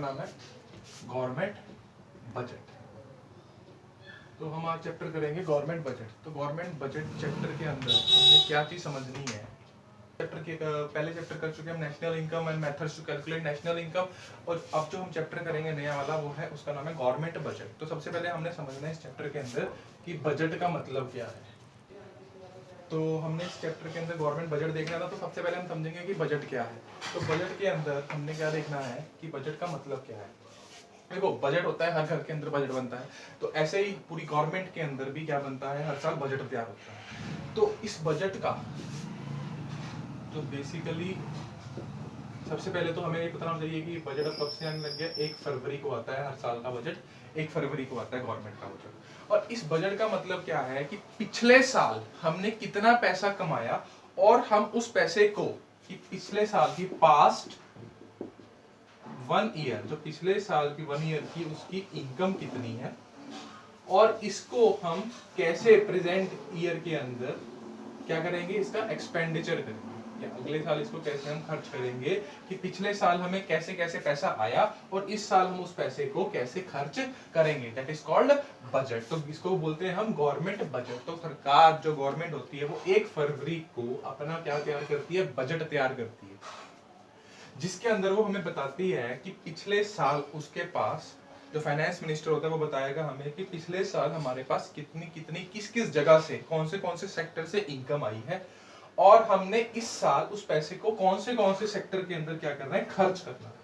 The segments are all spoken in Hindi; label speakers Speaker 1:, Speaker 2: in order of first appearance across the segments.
Speaker 1: नाम है गवर्नमेंट बजट। तो हम आज चैप्टर करेंगे गवर्नमेंट बजट। तो गवर्नमेंट बजट चैप्टर के अंदर हमने क्या चीज समझनी है। चैप्टर के पहले चैप्टर कर चुके हम national income and methods to calculate national income, और अब जो हम चैप्टर करेंगे नया वाला वो है, उसका नाम है गवर्नमेंट बजट। तो सबसे पहले हमने समझना है इस चैप्टर के अंदर कि बजट का मतलब क्या है। तो हमने इस चैप्टर के अंदर गवर्नमेंट बजट देखना था, तो सबसे पहले हम समझेंगे कि बजट क्या है। तो बजट के अंदर हमने क्या देखना है कि बजट का मतलब क्या है। देखो, बजट होता है, हर घर के अंदर बजट बनता है, तो ऐसे ही पूरी गवर्नमेंट के अंदर भी क्या बनता है, हर साल बजट तैयार होता है। तो इस बजट का तो बेसिकली सबसे पहले तो हमें ये पता होना चाहिए कि बजट अब कब से आने लग गया। 1 फरवरी को आता है हर साल का बजट, 1 फरवरी को आता है गवर्नमेंट का बजट। और इस बजट का मतलब क्या है कि पिछले साल हमने कितना पैसा कमाया और हम उस पैसे को कि पिछले साल की पास्ट 1 ईयर, जो पिछले साल की 1 ईयर की उसकी इनकम कितनी है, और इसको हम कैसे प्रेजेंट ईयर के अंदर क्या करेंगे, इसका एक्सपेंडिचर करेंगे, या अगले साल इसको कैसे हम खर्च करेंगे, कि पिछले साल हमें कैसे कैसे पैसा आया और इस साल हम उस पैसे को कैसे खर्च करेंगे। That is called budget. तो इसको बोलते हैं हम गवर्नमेंट बजट। तो सरकार जो गवर्नमेंट होती है वो 1 फरवरी को अपना क्या तैयार करती है, बजट तैयार करती है, जिसके अंदर वो हमें बताती है कि पिछले साल उसके पास, जो फाइनेंस मिनिस्टर होता है वो बताएगा हमें कि पिछले साल हमारे पास कितनी कितनी किस किस जगह से कौन से सेक्टर से इनकम आई है, और हमने इस साल उस पैसे को कौन से सेक्टर के अंदर क्या करना है, खर्च करना है।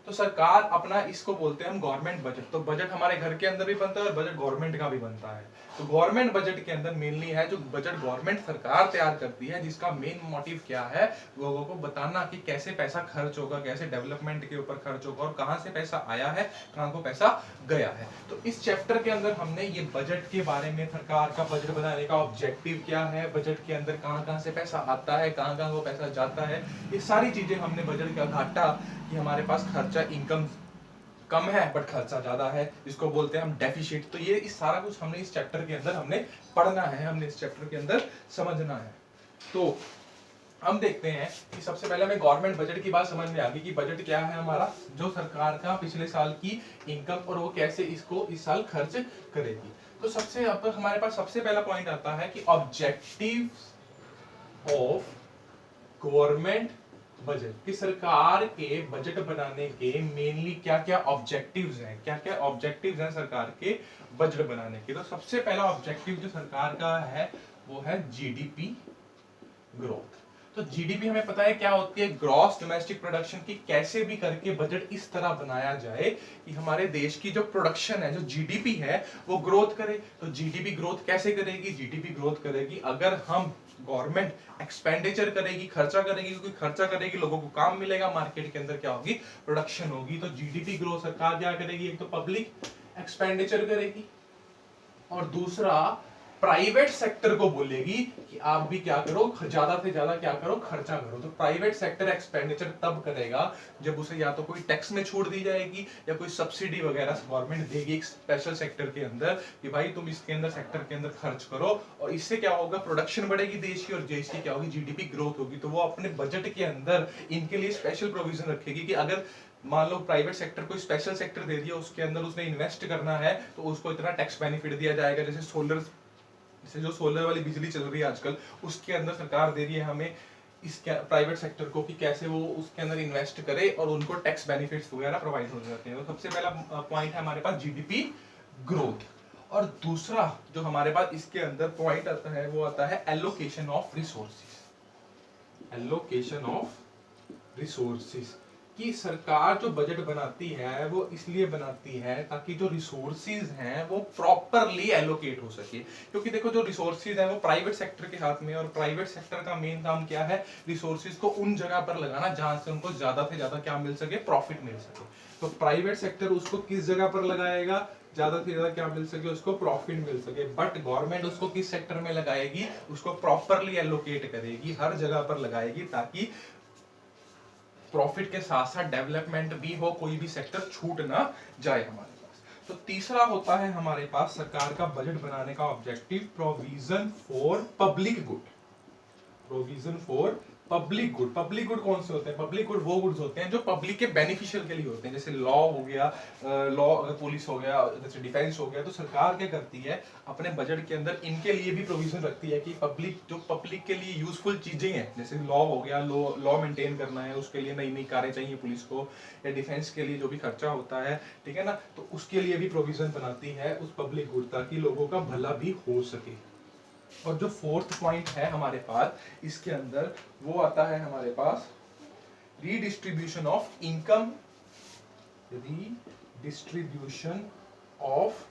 Speaker 1: तो सरकार अपना इसको बोलते हैं हम गवर्नमेंट बजट। तो बजट हमारे घर के अंदर भी बनता है और बजट गवर्नमेंट का भी बनता है। तो गवर्नमेंट बजट के अंदर मेनली है जो बजट गवर्नमेंट सरकार तैयार करती है, जिसका मेन मोटिव क्या है, लोगों को बताना कि कैसे पैसा खर्च होगा, कैसे डेवलपमेंट के ऊपर खर्च होगा, और कहां से पैसा आया है, कहां को पैसा गया है। तो इस चैप्टर के अंदर हमने ये बजट के बारे में, सरकार का बजट बनाने का ऑब्जेक्टिव क्या है, बजट के अंदर कहां से पैसा आता है, कहां वो पैसा जाता है, ये सारी चीजें हमने बजट का घाटा कि हमारे पास खर्चा इनकम कम है बट खर्चा ज्यादा है, इसको बोलते हैं हम डेफिसिट। तो ये इस सारा कुछ हमने इस चैप्टर के अंदर हमने पढ़ना है, हमने इस चैप्टर के अंदर समझना है। तो हम देखते हैं कि सबसे पहले हमें गवर्नमेंट बजट की बात समझ में आ गई कि बजट क्या है हमारा, जो सरकार का पिछले साल की इनकम और वो कैसे इसको इस साल खर्च करेगी। तो सबसे हमारे पास सबसे पहला पॉइंट आता है कि ऑब्जेक्टिव ऑफ गवर्नमेंट बजट, कि सरकार के बजट बनाने के मेनली क्या क्या ऑब्जेक्टिव्स हैं, क्या क्या ऑब्जेक्टिव्स हैं सरकार के बजट बनाने के। तो सबसे पहला ऑब्जेक्टिव जो सरकार का है वो है जीडीपी ग्रोथ। तो जीडीपी हमें पता है क्या होती है, ग्रॉस डोमेस्टिक प्रोडक्शन की कैसे भी करके बजट इस तरह बनाया जाए कि हमारे देश की जो प्रोडक्शन है, जो जीडीपी है, वो ग्रोथ करे। तो जीडीपी ग्रोथ कैसे करेगी, जीडीपी ग्रोथ करेगी अगर हम गवर्नमेंट एक्सपेंडिचर करेगी, खर्चा करेगी, क्योंकि खर्चा करेगी लोगों को काम मिलेगा, मार्केट के अंदर क्या होगी, प्रोडक्शन होगी। तो जीडीपी ग्रोथ सरकार क्या करेगी, एक तो पब्लिक एक्सपेंडिचर करेगी और दूसरा प्राइवेट सेक्टर को बोलेगी कि आप भी क्या करो, ज्यादा से ज्यादा क्या करो, खर्चा करो। तो प्राइवेट सेक्टर एक्सपेंडिचर तब करेगा जब उसे या तो कोई टैक्स में छूट दी जाएगी या कोई सब्सिडी वगैरह गवर्नमेंट देगी एक स्पेशल सेक्टर के अंदर कि भाई तुम इसके अंदर सेक्टर के अंदर खर्च करो, और इससे क्या होगा, प्रोडक्शन बढ़ेगी देश की, और देश की क्या होगी, जीडीपी ग्रोथ होगी। तो वो अपने बजट के अंदर इनके लिए स्पेशल प्रोविजन रखेगी कि अगर मान लो प्राइवेट सेक्टर को स्पेशल सेक्टर दे दिया, उसके अंदर उसने इन्वेस्ट करना है तो उसको इतना टैक्स बेनिफिट दिया जाएगा। जैसे जो सोलर वाली बिजली चल रही है आजकल, उसके अंदर सरकार दे रही है हमें इस प्राइवेट सेक्टर को कि कैसे वो उसके अंदर इन्वेस्ट करे और उनको टैक्स बेनिफिट्स वगैरह प्रोवाइड हो जाते हैं। तो सबसे पहला पॉइंट है हमारे पास जीडीपी ग्रोथ। और दूसरा जो हमारे पास इसके अंदर पॉइंट आता है वो आता है allocation of resources. Allocation of resources, कि सरकार जो बजट बनाती है वो इसलिए बनाती है ताकि जो रिसोर्सेज हैं वो प्रॉपरली एलोकेट हो सके। क्योंकि देखो, जो रिसोर्सेज हैं वो प्राइवेट सेक्टर के हाथ में है, और प्राइवेट सेक्टर का मेन काम क्या है, रिसोर्सेज को उन जगह पर लगाना जहां से उनको ज्यादा से ज्यादा क्या मिल सके, प्रॉफिट मिल सके। तो प्राइवेट सेक्टर उसको किस जगह पर लगाएगा, ज्यादा से ज्यादा क्या मिल सके, उसको प्रॉफिट मिल सके। बट गवर्नमेंट उसको किस सेक्टर में लगाएगी, उसको प्रॉपरली एलोकेट करेगी, हर जगह पर लगाएगी ताकि प्रॉफिट के साथ साथ डेवलपमेंट भी हो, कोई भी सेक्टर छूट ना जाए हमारे पास। तो तीसरा होता है हमारे पास सरकार का बजट बनाने का objective, provision for public good. Provision for public good कौन से होते हैं? पब्लिक गुड वो गुड्स होते हैं जो पब्लिक के बेनिफिशियल के लिए होते हैं, जैसे लॉ हो गया, लॉ अगर पुलिस हो गया, जैसे डिफेंस हो गया, तो सरकार क्या करती है अपने बजट के अंदर इनके लिए भी प्रोविजन रखती है कि पब्लिक जो पब्लिक के लिए यूजफुल चीजें हैं, जैसे लॉ हो गया, लॉ मेंटेन करना है, उसके लिए नई नई कारें चाहिए पुलिस को, या डिफेंस के लिए जो भी खर्चा होता है, ठीक है ना, तो उसके लिए भी प्रोविजन बनाती है उस पब्लिक गुड, ताकि लोगों का भला भी हो सके। और जो फोर्थ पॉइंट है हमारे पास इसके अंदर, वो आता है हमारे पास redistribution of income, redistribution of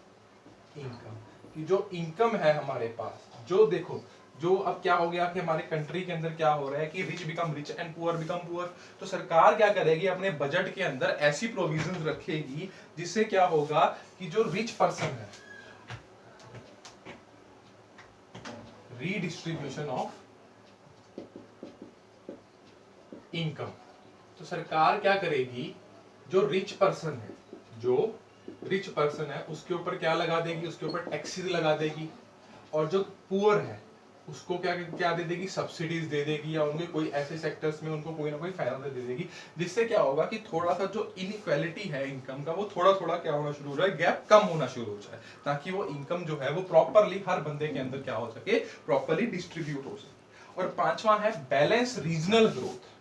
Speaker 1: income, कि जो इनकम है हमारे पास, जो देखो जो अब क्या हो गया कि हमारे कंट्री के अंदर क्या हो रहा है कि rich become rich and poor become poor, तो सरकार क्या करेगी अपने बजट के अंदर ऐसी प्रोविजंस रखेगी जिससे क्या होगा कि जो रिच पर्सन है, रीडिस्ट्रीब्यूशन ऑफ इनकम, तो सरकार क्या करेगी जो रिच पर्सन है, जो रिच पर्सन है उसके ऊपर क्या लगा देगी, उसके ऊपर टैक्सेस लगा देगी, और जो पुअर है उसको क्या क्या दे देगी, सब्सिडीज दे देगी, या उनके कोई ऐसे सेक्टर्स में उनको कोई ना कोई फायदा दे देगी, जिससे क्या होगा कि थोड़ा सा जो इनइक्वालिटी है इनकम का वो थोड़ा थोड़ा क्या होना शुरू हो जाए, गैप कम होना शुरू हो जाए, ताकि वो इनकम जो है वो प्रॉपरली हर बंदे के अंदर क्या हो सके, प्रॉपरली डिस्ट्रीब्यूट हो सके। और पांचवा है बैलेंस रीजनल ग्रोथ,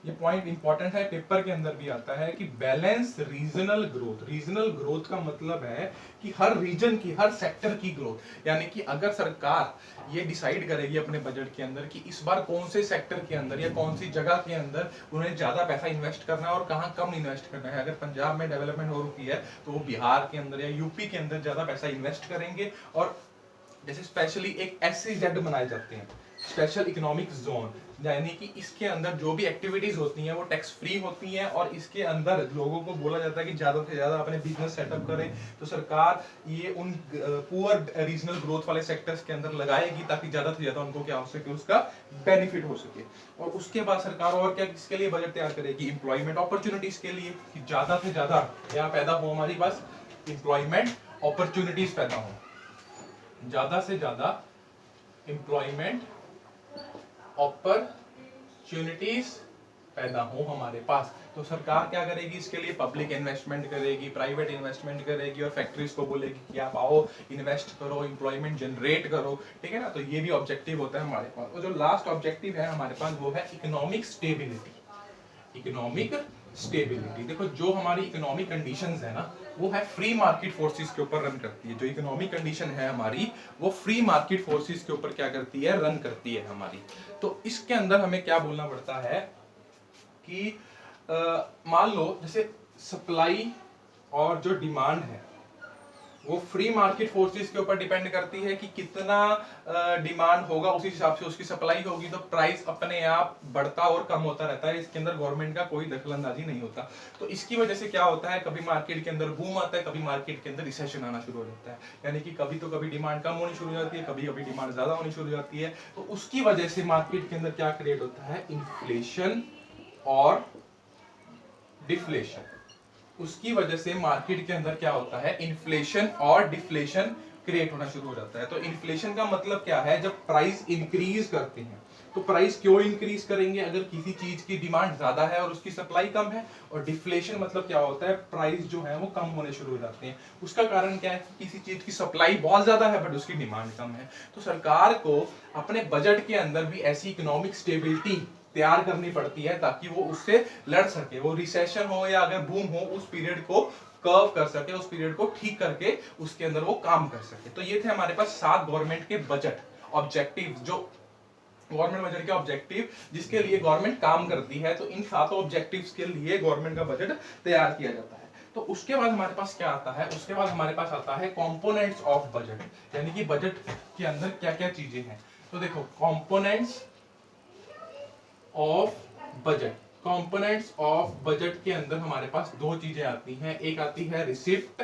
Speaker 1: ये पॉइंट इंपॉर्टेंट है, पेपर के अंदर भी आता है कि balance regional growth. Regional growth का मतलब है कि हर रीजन की, हर सेक्टर की ग्रोथ, यानी कि अगर सरकार ये डिसाइड करेगी अपने बजट के अंदर कि इस बार कौन से सेक्टर के अंदर या कौन सी जगह के अंदर उन्हें ज्यादा पैसा इन्वेस्ट करना है और कहाँ कम इन्वेस्ट करना है, अगर पंजाब में डेवलपमेंट हो रही है तो वो बिहार के अंदर या यूपी के अंदर ज्यादा पैसा इन्वेस्ट करेंगे, और जैसे स्पेशली एक SEZ बनाए जाते हैं, स्पेशल इकोनॉमिक जोन, यानी कि इसके अंदर जो भी एक्टिविटीज होती हैं वो टैक्स फ्री होती हैं, और इसके अंदर लोगों को बोला जाता है कि ज्यादा से ज्यादा अपने बिजनेस सेटअप करें, तो सरकार ये उन पुअर रीजनल ग्रोथ वाले सेक्टर्स के अंदर लगाएगी ताकि ज्यादा से ज्यादा उनको क्या हो सके, उसका बेनिफिट हो सके। और उसके बाद सरकार और क्या किसके लिए बजट तैयार करेगी, एम्प्लॉयमेंट अपॉर्चुनिटीज के लिए, कि ज्यादा से ज्यादा क्या पैदा हो हमारे पास, एम्प्लॉयमेंट अपॉर्चुनिटीज पैदा हो, ज्यादा से ज्यादा एम्प्लॉयमेंट अपॉर्चुनिटीज पैदा हो हमारे पास। तो सरकार क्या करेगी इसके लिए, पब्लिक इन्वेस्टमेंट करेगी, प्राइवेट इन्वेस्टमेंट करेगी, और फैक्ट्रीज को बोलेगी कि आप आओ इन्वेस्ट करो, एम्प्लॉयमेंट जनरेट करो, ठीक है ना। तो ये भी ऑब्जेक्टिव होता है हमारे पास। और जो लास्ट ऑब्जेक्टिव है हमारे पास वो है इकोनॉमिक स्टेबिलिटी। इकोनॉमिक स्टेबिलिटी, देखो जो हमारी इकोनॉमिक कंडीशंस है ना वो है फ्री मार्केट फोर्सेस के ऊपर रन करती है। जो इकोनॉमिक कंडीशन है हमारी वो फ्री मार्केट फोर्सेस के ऊपर क्या करती है, रन करती है हमारी। तो इसके अंदर हमें क्या बोलना पड़ता है कि मान लो जैसे सप्लाई और जो डिमांड है वो फ्री मार्केट फोर्सेस के ऊपर डिपेंड करती है कि कितना डिमांड होगा उसी हिसाब से उसकी सप्लाई होगी, तो प्राइस अपने आप बढ़ता और कम होता रहता है, इसके अंदर गवर्नमेंट का कोई दखलंदाजी नहीं होता। तो इसकी वजह से क्या होता है, कभी मार्केट के अंदर बूम आता है, कभी मार्केट के अंदर रिसेशन आना शुरू हो जाता है, यानी कि कभी तो कभी डिमांड कम होनी शुरू हो जाती है, कभी कभी डिमांड ज्यादा होनी शुरू हो जाती है। तो उसकी वजह से मार्केट के अंदर क्या क्रिएट होता है, इन्फ्लेशन और डिफ्लेशन। उसकी वजह से मार्केट के अंदर क्या होता है, इन्फ्लेशन और डिफ्लेशन क्रिएट होना शुरू हो जाता है। तो इन्फ्लेशन का मतलब क्या है, जब प्राइस इंक्रीज करते हैं तो प्राइस क्यों इंक्रीज करेंगे, अगर किसी चीज की डिमांड ज्यादा है और उसकी सप्लाई कम है। और डिफ्लेशन मतलब क्या होता है, प्राइस जो है वो कम होने शुरू हो जाते हैं। उसका कारण क्या है कि किसी चीज की सप्लाई बहुत ज्यादा है बट उसकी डिमांड कम है। तो सरकार को अपने बजट के अंदर भी ऐसी इकोनॉमिक स्टेबिलिटी तैयार करनी पड़ती है ताकि वो उससे लड़ सके, वो रिसेशन हो या अगर बूम हो उस पीरियड को कर्व कर सके, उस पीरियड को ठीक करके उसके अंदर वो काम कर सके। तो ये थे हमारे पास 7 गवर्नमेंट के बजट ऑब्जेक्टिव, जो गवर्नमेंट बजट के ऑब्जेक्टिव जिसके लिए गवर्नमेंट काम करती है। तो इन 7 ऑब्जेक्टिव्स के लिए गवर्नमेंट का बजट तैयार किया जाता है। तो उसके बाद हमारे पास क्या आता है, उसके बाद हमारे पास आता है कंपोनेंट्स ऑफ बजट, यानी कि बजट के अंदर क्या क्या चीजें हैं। तो देखो components of budget, components of budget के अंदर हमारे पास 2 चीजें आती हैं, एक आती है रिसिप्ट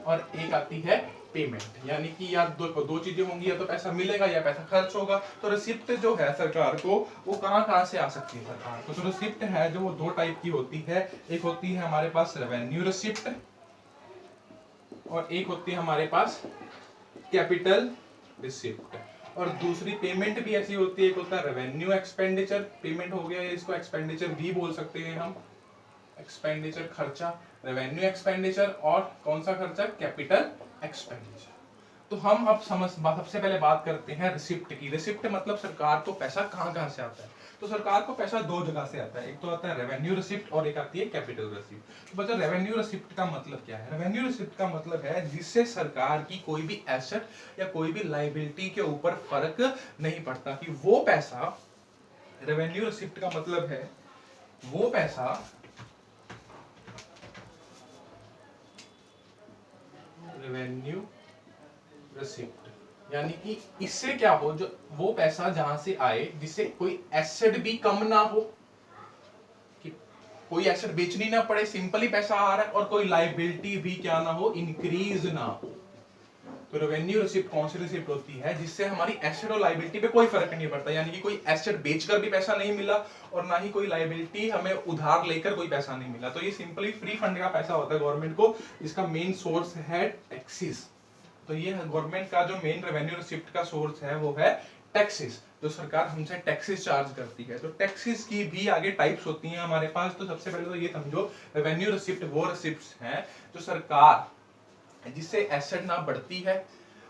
Speaker 1: और एक आती है पेमेंट। यानी कि या दो चीजें होंगी, या तो पैसा मिलेगा या पैसा खर्च होगा। तो रिसिप्ट जो है सरकार को वो कहां से आ सकती है सरकार को, तो रिसिप्ट है जो वो 2 टाइप की होती है, एक होती है हमारे पास रेवेन्यू रिसिप्ट और एक होती है हमारे पास कैपिटल रिसिप्ट। और दूसरी पेमेंट भी ऐसी होती है, एक होता है रेवेन्यू एक्सपेंडिचर पेमेंट हो गया, इसको एक्सपेंडिचर भी बोल सकते हैं हम, एक्सपेंडिचर खर्चा, रेवेन्यू एक्सपेंडिचर, और कौन सा खर्चा, कैपिटल एक्सपेंडिचर। तो हम अब सबसे पहले बात करते हैं रिसिप्ट की। रिसिप्ट मतलब सरकार को पैसा कहाँ से आता है। तो सरकार को पैसा दो जगह से आता है, एक तो आता है रेवेन्यू रिसिप्ट और एक आती है कैपिटल रिसिप्ट। तो बच्चा रेवेन्यू रिसिप्ट का मतलब क्या है? रेवेन्यू रिसिप्ट का मतलब है जिससे सरकार की कोई भी एसेट या कोई भी लायबिलिटी के ऊपर फर्क नहीं पड़ता, कि वो पैसा, रेवेन्यू रिसिप्ट का मतलब है वो पैसा रेवेन्यू रिसिप्ट, यानी कि इससे क्या हो, जो वो पैसा जहां से आए जिससे कोई एसेट भी कम ना हो, कि कोई एसेट बेचनी ना पड़े, सिंपली पैसा आ रहा है, और कोई लायबिलिटी भी क्या ना हो, इंक्रीज ना हो। तो रेवेन्यू रिसिप्ट कौन सी रिसिप्ट होती है? जिससे हमारी एसेट और लायबिलिटी पे कोई फर्क नहीं पड़ता, यानी कि कोई एसेट बेचकर भी पैसा नहीं मिला और ना ही कोई लायबिलिटी हमें उधार लेकर कोई पैसा नहीं मिला। तो ये सिंपली फ्री फंड का पैसा होता है गवर्नमेंट को, जिसका मेन सोर्स है टैक्सेस। तो ये गवर्नमेंट का जो मेन रेवेन्यू रिसिप्ट का सोर्स है वो है टैक्सेस, जो सरकार हमसे टैक्सेस चार्ज करती है। तो टैक्सेस की भी आगे टाइप्स होती हैं हमारे पास। तो सबसे पहले तो ये समझो, रेवेन्यू रिसिप्ट वो रिसिप्ट्स हैं जो सरकार, जिससे एसेट ना बढ़ती है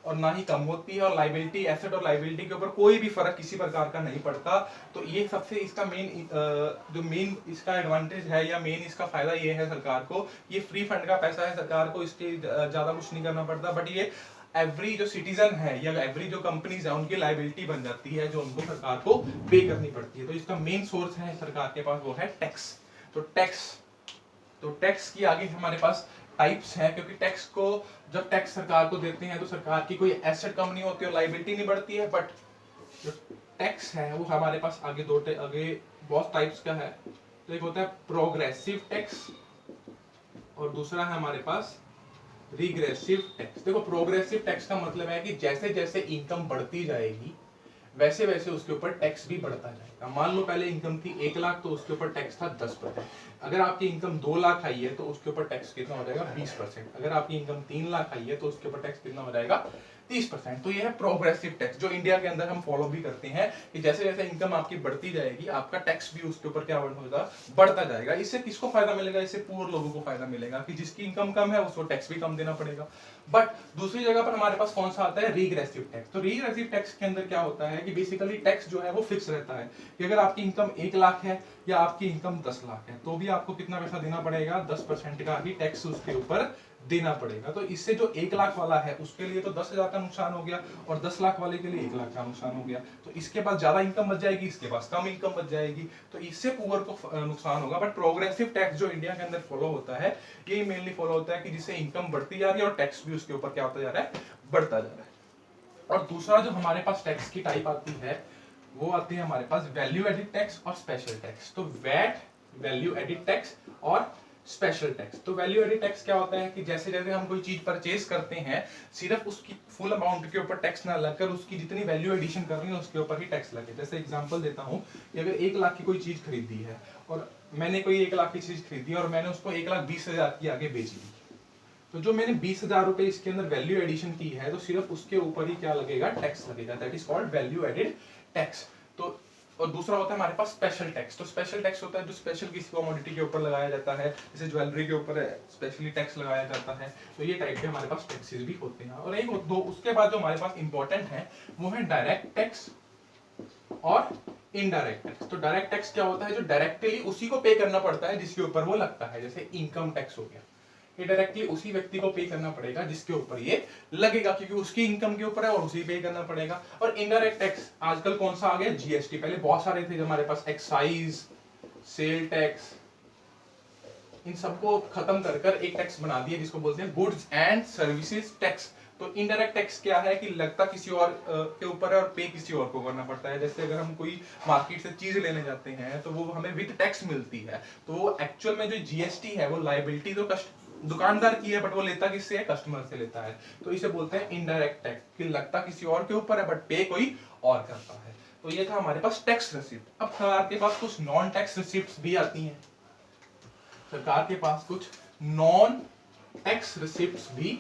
Speaker 1: और ना ही कम होती है, और लायबिलिटी, एसेट और लायबिलिटी के ऊपर कोई भी फर्क किसी प्रकार का नहीं पड़ता। तो ये सबसे इसका मेन जो मेन इसका एडवांटेज है या मेन इसका फायदा ये है सरकार को, ये फ्री फंड का पैसा है, सरकार को इसके ज्यादा कुछ नहीं करना पड़ता। बट ये एवरी जो सिटीजन है या एवरी जो कंपनीज है उनकी लायबिलिटी बन जाती है, जो उनको सरकार को पे करनी पड़ती है। तो इसका मेन सोर्स है सरकार के पास वो है टैक्स। तो टैक्स की आगे हमारे पास टाइप्स हैं, क्योंकि टैक्स को जब टैक्स सरकार को देते हैं तो सरकार की कोई एसेट कम नहीं होती और लायबिलिटी नहीं बढ़ती है। बट जो टैक्स है वो हमारे पास आगे आगे बहुत टाइप्स का है। तो एक होता है प्रोग्रेसिव टैक्स और दूसरा है हमारे पास रिग्रेसिव टैक्स। देखो, प्रोग्रेसिव टैक्स का मतलब है कि जैसे जैसे इनकम बढ़ती जाएगी वैसे वैसे उसके ऊपर टैक्स भी बढ़ता जाएगा। मान लो पहले इनकम थी 1 लाख, तो उसके ऊपर टैक्स था 10%। अगर आपकी इनकम 2 लाख आई है तो उसके ऊपर टैक्स कितना हो जाएगा? 20%। अगर आपकी इनकम 3 लाख आई है तो उसके ऊपर टैक्स कितना हो जाएगा? 30%। तो ये है प्रोग्रेसिव टैक्स, जो इंडिया के अंदर हम फॉलो भी करते हैं, कि जैसे जैसे इनकम आपकी बढ़ती जाएगी आपका टैक्स भी उसके ऊपर क्या होगा? बढ़ता जाएगा। इससे किसको फायदा मिलेगा? इससे पुअर लोगों को फायदा मिलेगा, कि जिसकी इनकम कम है उसको टैक्स भी कम देना पड़ेगा। बट दूसरी जगह पर हमारे पास कौन सा आता है? Regressive tax. तो रिग्रेसिव टैक्स के अंदर क्या होता है कि बेसिकली टैक्स जो है वो फिक्स रहता है, कि अगर आपकी इनकम 1 लाख है या आपकी इनकम 10 लाख है तो भी आपको कितना पैसा देना पड़ेगा? 10% का ही टैक्स उसके ऊपर देना पड़ेगा। तो इससे जो 1 लाख वाला है उसके लिए तो 10,000 का नुकसान हो गया, और 10 लाख वाले के लिए 1 लाख का नुकसान हो गया। तो इसके पास ज्यादा इनकम बच जाएगी, इसके पास कम इनकम बच जाएगी, तो इससे पुअर को नुकसान होगा। बट प्रोग्रेसिव टैक्स जो इंडिया के अंदर फॉलो होता है, ये मेनली फॉलो होता है कि जिससे इनकम बढ़ती जा रही है और टैक्स भी उसके ऊपर क्या होता जा रहा है? बढ़ता जा रहा है। और दूसरा जो हमारे पास टैक्स की टाइप आती है वो आती है हमारे पास वैल्यू एडिड टैक्स और स्पेशल टैक्स। तो वैट, वैल्यू एडिड टैक्स और स्पेशल टैक्स। तो वैल्यू एडिड टैक्स क्या होता है कि जैसे जैसे हम कोई चीज परचेज करते हैं, सिर्फ उसकी फुल अमाउंट के ऊपर टैक्स ना लगकर उसकी जितनी वैल्यू एडिशन कर रही है उसके ऊपर ही टैक्स लगे। जैसे एग्जांपल देता हूं कि अगर 1 लाख की कोई चीज खरीदी है और मैंने कोई 1 लाख की चीज खरीदी और मैंने उसको 1,20,000 की आगे बेच दी, तो जो मैंने 20,000 रुपए इसके अंदर वैल्यू एडिशन की है तो सिर्फ उसके ऊपर ही क्या लगेगा? टैक्स लगेगा। That is called value added tax. तो और दूसरा होता है हमारे पास स्पेशल टैक्स। तो स्पेशल टैक्स होता है जो स्पेशल किसी कमोडिटी के ऊपर लगाया जाता है, जैसे ज्वेलरी के ऊपर स्पेशली टैक्स लगाया जाता है। तो ये टाइप के हमारे पास टैक्सेस भी होते हैं। और एक दो उसके बाद जो हमारे पास इंपॉर्टेंट है वो है डायरेक्ट टैक्स और इनडायरेक्ट टैक्स। तो डायरेक्ट टैक्स क्या होता है? जो डायरेक्टली उसी को पे करना पड़ता है जिसके ऊपर वो लगता है, जैसे इनकम टैक्स हो गया, ये डायरेक्टली उसी व्यक्ति को पे करना पड़ेगा जिसके ऊपर ये लगेगा, क्योंकि उसकी इनकम के ऊपर है और उसी पे करना पड़ेगा। और इनडायरेक्ट टैक्स आजकल कौन सा आ गया? जीएसटी। पहले बहुत सारे थे हमारे पास, एक्साइज, सेल टैक्स, इन सबको खत्म कर कर एक टैक्स बना दिया जिसको बोलते हैं गुड्स एंड सर्विसेज टैक्स। तो इनडायरेक्ट टैक्स क्या है कि लगता किसी और के ऊपर है और पे किसी और को करना पड़ता है। जैसे अगर हम कोई मार्केट से चीज लेने जाते हैं तो वो हमें विद टैक्स मिलती है, तो वो एक्चुअल में जो जीएसटी है वो लायबिलिटी तो दुकानदार की है बट वो लेता किससे है? कस्टमर से लेता है। तो इसे बोलते हैं इनडायरेक्ट टैक्स, कि लगता किसी और के ऊपर है बट पे कोई और करता है। तो ये था हमारे पास टैक्स रिसिप्ट। अब आपके पास कुछ नॉन टैक्स रिसिप्ट भी आती हैं। सरकार के पास कुछ नॉन टैक्स रिसिप्ट्स भी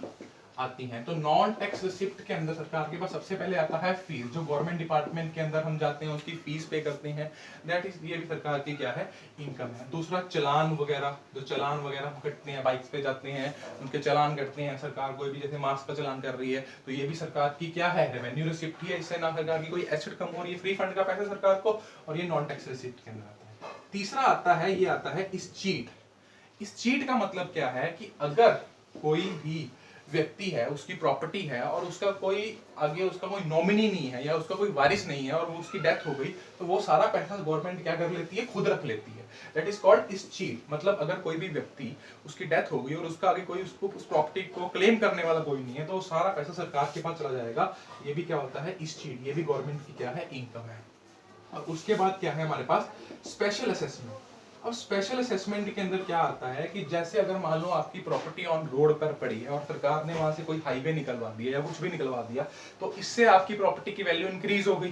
Speaker 1: आती हैं। तो नॉन टैक्स रिसिप्ट के अंदर सरकार के पास सबसे पहले आता है फीस, जो गवर्नमेंट डिपार्टमेंट के अंदर हम जाते हैं उसकी फीस पे करते हैं, दैट इज ये भी सरकार की क्या है, इनकम है। दूसरा चलान वगैरह, जो चलान वगैरह हम कटते हैं, बाइक्स पे जाते हैं उनके चलान कटते हैं सरकार, कोई भी जैसे मास्क का चलान कर रही है तो ये भी सरकार की क्या है, रेवेन्यू रिसिप्ट ही है। इससे ना सरकार की कोई एसेट कम हो रही है, फ्री फंड का पैसा सरकार को, और ये नॉन टैक्स रिसिप्ट के अंदर आता है। तीसरा आता है, ये आता है इस चीट। इस चीट का मतलब क्या है कि अगर कोई भी व्यक्ति है, उसकी प्रॉपर्टी है और उसका कोई आगे उसका कोई नॉमिनी नहीं है या उसका कोई वारिस नहीं है और वो उसकी डेथ हो गई, तो वो सारा पैसा गवर्नमेंट क्या कर लेती है, खुद रख लेती है। दैट इज कॉल्ड इस चीट। मतलब अगर कोई भी व्यक्ति उसकी डेथ हो गई और उसका आगे कोई उसको उस प्रॉपर्टी को क्लेम करने वाला कोई नहीं है, तो सारा पैसा सरकार के पास चला जाएगा। ये भी क्या होता है, इस चीट, ये भी गवर्नमेंट की क्या है, इनकम है। और उसके बाद क्या है हमारे पास, स्पेशल असेसमेंट। अब स्पेशल असेसमेंट के अंदर क्या आता है कि जैसे अगर मान लो आपकी प्रॉपर्टी ऑन रोड पर पड़ी है और सरकार ने वहां से कोई हाईवे निकलवा दिया या कुछ भी निकलवा दिया, तो इससे आपकी प्रॉपर्टी की वैल्यू इंक्रीज हो गई।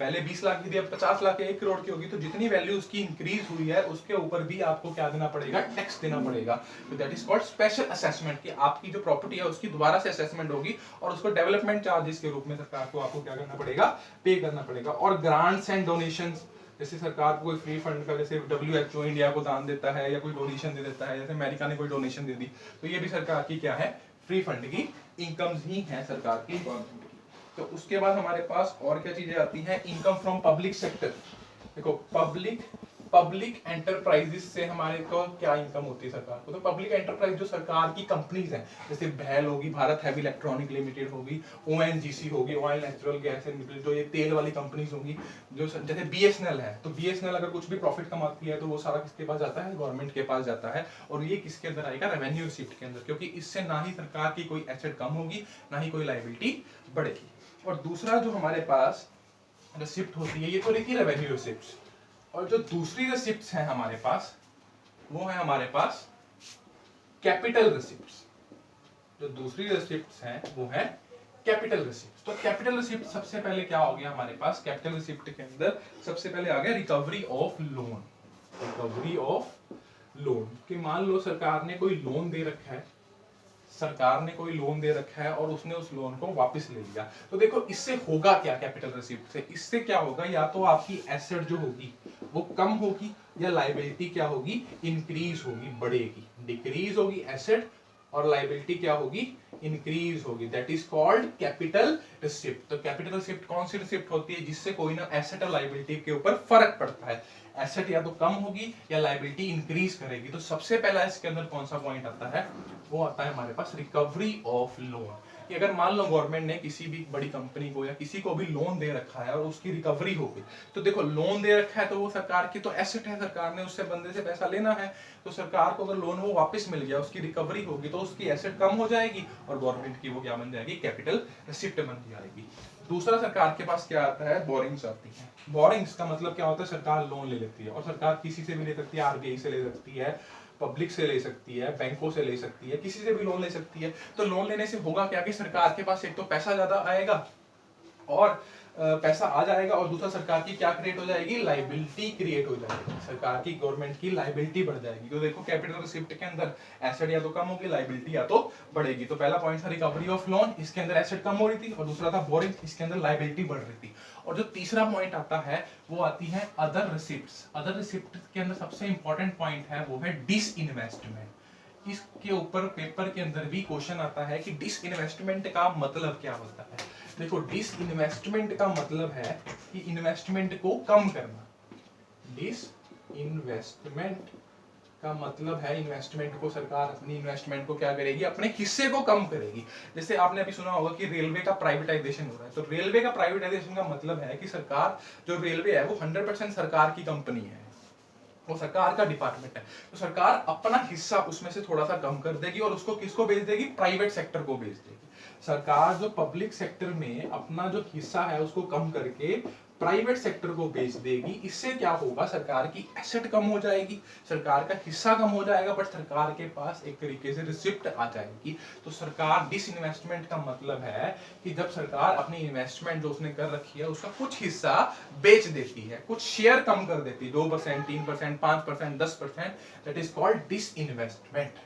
Speaker 1: पहले 20 लाख की थी, अब 50 लाख या 1 करोड़ की होगी, तो जितनी वैल्यू उसकी इंक्रीज हुई है उसके ऊपर भी आपको क्या देना पड़ेगा, टैक्स देना पड़ेगा। तो that is called special assessment, कि आपकी जो प्रॉपर्टी है उसकी दोबारा से असेसमेंट होगी और उसको डेवलपमेंट चार्जेस के रूप में सरकार को आपको क्या करना पड़ेगा, पे करना पड़ेगा। और ग्रांट्स एंड डोनेशंस, जैसे सरकार को कोई फ्री फंड का, जैसे WHO इंडिया को दान देता है या कोई डोनेशन दे देता है, जैसे अमेरिका ने कोई डोनेशन दे दी, तो ये भी सरकार की क्या है, फ्री फंड की इनकम्स ही है सरकार की, गवर्नमेंट की। तो उसके बाद हमारे पास और क्या चीजें आती हैं, इनकम फ्रॉम पब्लिक सेक्टर। देखो पब्लिक एंटरप्राइजेस से हमारे को क्या इनकम होती है सरकार को, तो पब्लिक एंटरप्राइज जो सरकार की कंपनीज हैं, जैसे भैल होगी, भारत हैवी इलेक्ट्रॉनिक लिमिटेड होगी, ONGC होगी, ऑयल नेचुरल गैस एंड जो ये तेल वाली कंपनीज होंगी, जो जैसे BSNL है, तो BSNL अगर कुछ भी प्रॉफिट कमाती है तो वो सारा किसके पास जाता है, गवर्नमेंट के पास जाता है। और ये किसके अंदर आएगा, रेवेन्यू रिसिप्ट के अंदर, क्योंकि इससे ना ही सरकार की कोई एसेट कम होगी, ना ही कोई लायबिलिटी बढ़ेगी। और दूसरा जो हमारे पास रिसिप्ट होती है, ये तो लिखी रेवेन्यू रिसिप्ट, और जो दूसरी रिसिप्ट्स हैं हमारे पास, वो है हमारे पास कैपिटल रिसिप्ट्स। जो दूसरी रिसिप्ट्स हैं वो है कैपिटल रिसिप्ट। तो कैपिटल रिसिप्ट सबसे पहले क्या हो गया हमारे पास, कैपिटल रिसिप्ट के अंदर सबसे पहले आ गया recovery of loan. Recovery of loan कि मान लो सरकार ने कोई लोन दे रखा है, सरकार ने कोई लोन दे रखा है और उसने उस लोन को वापस ले लिया, तो देखो इससे होगा क्या, कैपिटल रिसिप्ट से इससे क्या होगा, या तो आपकी एसेट जो होगी वो कम होगी, या लायबिलिटी क्या होगी, इंक्रीज होगी, बढ़ेगी। डिक्रीज होगी एसेट और लायबिलिटी क्या होगी, इंक्रीज होगी। That is called capital receipt. तो कैपिटल रिसिप्ट कौन सी रिसिप्ट होती है, जिससे कोई ना एसेट और लायबिलिटी के ऊपर फर्क पड़ता है, एसेट या तो कम होगी या लायबिलिटी इंक्रीज करेगी। तो सबसे पहला इसके अंदर कौन सा पॉइंट आता है, वो आता है हमारे पास रिकवरी ऑफ लोन। कि अगर मान लो गवर्नमेंट ने किसी भी बड़ी कंपनी को या किसी को भी लोन दे रखा है और उसकी रिकवरी हो गई, तो देखो लोन दे रखा है तो वो सरकार की तो एसेट है, सरकार ने उससे बंदे से पैसा लेना है, तो सरकार को अगर लोन वो वापस मिल गया, उसकी रिकवरी होगी, तो उसकी एसेट कम हो जाएगी और गवर्नमेंट की वो क्या बन जाएगी, कैपिटल रिसिप्ट बन जाएगी। दूसरा सरकार के पास क्या आता है, बोरिंग्स आती है। बोरिंग्स का मतलब क्या होता है, सरकार लोन ले लेती है, और सरकार किसी से भी ले सकती है, RBI से ले सकती है, पब्लिक से ले सकती है, बैंकों से ले सकती है, किसी से भी लोन ले सकती है। तो लोन लेने से होगा क्या कि सरकार के पास एक तो पैसा ज्यादा आएगा और पैसा आ जाएगा, और दूसरा सरकार की क्या क्रिएट हो जाएगी, लायबिलिटी क्रिएट हो जाएगी, सरकार की गवर्नमेंट की लायबिलिटी बढ़ जाएगी। तो देखो कैपिटल रिसिप्ट के अंदर एसेट या तो कम होगी, लायबिलिटी या तो बढ़ेगी। तो पहला पॉइंट था रिकवरी ऑफ लोन, इसके अंदर एसेट कम हो रही थी, और दूसरा था बोरिंग, इसके अंदर लायबिलिटी बढ़ रही थी। और जो तीसरा पॉइंट आता है वो आती है अदर रिसिप्ट्स। अदर रिसिप्ट के अंदर सबसे इंपॉर्टेंट पॉइंट है वो है डिसइन्वेस्टमेंट। इसके ऊपर पेपर के अंदर भी क्वेश्चन आता है कि डिसइन्वेस्टमेंट का मतलब क्या होता है। देखो डिसइन्वेस्टमेंट का मतलब है कि इन्वेस्टमेंट को कम करना। डिसइन्वेस्टमेंट का मतलब है इन्वेस्टमेंट को, सरकार अपनी इन्वेस्टमेंट को क्या करेगी, अपने हिस्से को कम करेगी। जैसे आपने अभी सुना होगा कि रेलवे का प्राइवेटाइजेशन हो रहा है, तो रेलवे का प्राइवेटाइजेशन का मतलब है कि सरकार, जो रेलवे है वो 100% सरकार की कंपनी है, वो सरकार का डिपार्टमेंट है, तो सरकार अपना हिस्सा उसमें से थोड़ा सा कम कर देगी और उसको किसको बेच देगी, प्राइवेट सेक्टर को बेच देगी। सरकार जो पब्लिक सेक्टर में अपना जो हिस्सा है उसको कम करके प्राइवेट सेक्टर को बेच देगी। इससे क्या होगा, सरकार की एसेट कम हो जाएगी, सरकार का हिस्सा कम हो जाएगा, बट सरकार के पास एक तरीके से रिसिप्ट आ जाएगी। तो सरकार डिसइन्वेस्टमेंट का मतलब है कि जब सरकार अपनी इन्वेस्टमेंट जो उसने कर रखी है उसका कुछ हिस्सा बेच देती है, कुछ शेयर कम कर देती है, 2%, 3%, 5%, 10%, दैट इज कॉल्ड डिसइन्वेस्टमेंट।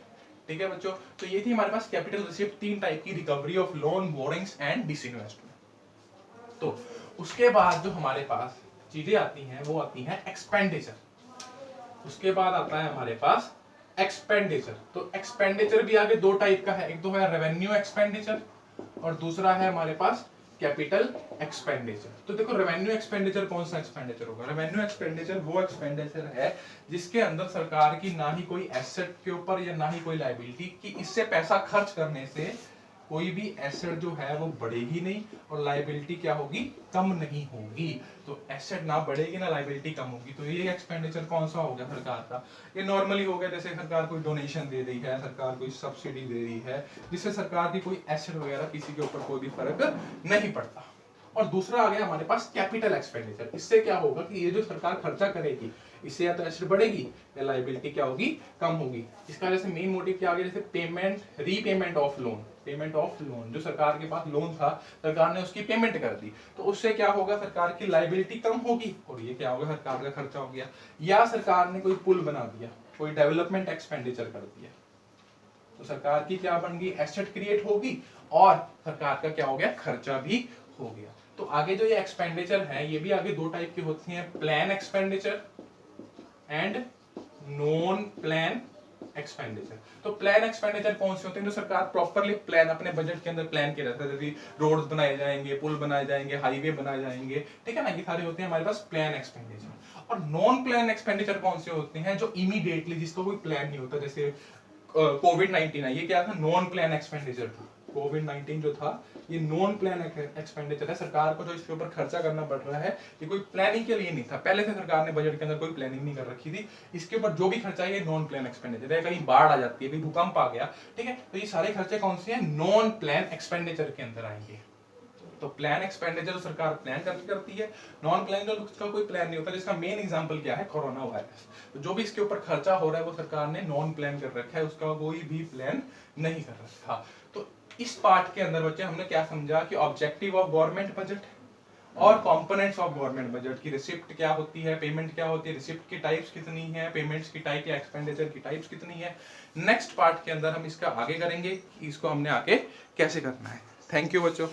Speaker 1: ठीक है बच्चों, तो ये थी हमारे पास कैपिटल रिसिप्ट, 3 टाइप की, recovery of loan, borings and disinvestment. तो उसके बाद जो हमारे पास चीजें आती हैं वो आती हैं एक्सपेंडिचर। उसके बाद आता है हमारे पास एक्सपेंडिचर। तो एक्सपेंडिचर भी आगे 2 टाइप का है, एक तो है रेवेन्यू एक्सपेंडिचर और दूसरा है हमारे पास कैपिटल एक्सपेंडिचर। तो देखो रेवेन्यू एक्सपेंडिचर कौन सा एक्सपेंडिचर होगा? रेवेन्यू एक्सपेंडिचर वो एक्सपेंडिचर है जिसके अंदर सरकार की ना ही कोई एसेट के ऊपर या ना ही कोई लायबिलिटी, कि इससे पैसा खर्च करने से कोई भी एसेट जो है वो बढ़ेगी नहीं और लायबिलिटी क्या होगी? कम नहीं होगी। तो एसेट ना बढ़ेगी ना लायबिलिटी कम होगी, तो ये एक्सपेंडिचर कौन सा हो गया सरकार का? ये नॉर्मली हो गया जैसे सरकार कोई डोनेशन दे रही है, सरकार कोई सब्सिडी दे रही है, जिससे सरकार की कोई एसेट वगैरह किसी के ऊपर कोई भी फर्क नहीं पड़ता। और दूसरा आ गया हमारे पास कैपिटल एक्सपेंडिचर। इससे क्या होगा कि ये जो सरकार खर्चा करेगी इससे या तो एसेट बढ़ेगी या लायबिलिटी क्या होगी? कम होगी। इसका जैसे मेन मोटिव क्या आ गया? जैसे payment, repayment of loan, payment of loan, जो सरकार के पास लोन था सरकार ने उसकी पेमेंट कर दी, तो उससे क्या होगा? सरकार की लायबिलिटी कम होगी और ये क्या होगा? सरकार का खर्चा हो गया। या सरकार ने कोई पुल बना दिया, कोई डेवलपमेंट एक्सपेंडिचर कर दिया, तो सरकार की क्या बन गई? एसेट क्रिएट होगी और सरकार का क्या हो गया? खर्चा भी हो गया। तो आगे जो ये एक्सपेंडिचर है ये भी आगे 2 टाइप की होती हैं, plan expenditure and non plan expenditure. तो प्लान एक्सपेंडिचर कौन से होते हैं? जो सरकार प्रॉपरली प्लान अपने बजट के अंदर प्लान किया रहता है, जैसे रोड्स बनाए जाएंगे, पुल बनाए जाएंगे, हाईवे बनाए जाएंगे, ठीक है ना, ये सारे होते हैं हमारे पास प्लान एक्सपेंडिचर। और नॉन प्लान एक्सपेंडिचर कौन से होते हैं? जो इमीडिएटली, जिसका कोई प्लान नहीं होता, जैसे कोविड-19 है, ये क्या था? नॉन प्लान एक्सपेंडिचर था। कोविड-19 जो था ये नॉन प्लान एक्सपेंडिचर है। सरकार को जो इसके ऊपर खर्चा करना पड़ रहा है ये कोई प्लानिंग के लिए नहीं था, पहले से सरकार ने बजट के अंदर कोई प्लानिंग नहीं कर रखी थी। इसके ऊपर जो भी खर्चा है ये नॉन प्लान एक्सपेंडिचर है। कहीं बाढ़ आ जाती है, कहीं भूकंप आ गया, ठीक है, तो ये सारे खर्चे कौन से हैं? नॉन प्लान एक्सपेंडिचर के अंदर आएंगे। तो प्लान एक्सपेंडिचर सरकार प्लान करती है, नॉन प्लान जो उसका कोई प्लान नहीं होता, जिसका मेन एग्जांपल क्या है? Corona virus. तो जो भी इसके ऊपर खर्चा हो रहा है वो सरकार ने नॉन प्लान कर रखा है, उसका कोई भी प्लान नहीं कर रखा। तो इस पार्ट के अंदर बच्चे हमने क्या समझा कि ऑब्जेक्टिव ऑफ गवर्नमेंट बजट और कंपोनेंट्स ऑफ गवर्नमेंट बजट की रिसिप्ट क्या होती है, पेमेंट क्या होती है, रिसिप्ट की टाइप्स कितनी है, पेमेंट्स की टाइप या एक्सपेंडिचर की टाइप्स कितनी है। नेक्स्ट पार्ट के अंदर हम इसका आगे करेंगे कि इसको हमने आगे कैसे करना है। थैंक यू बच्चों।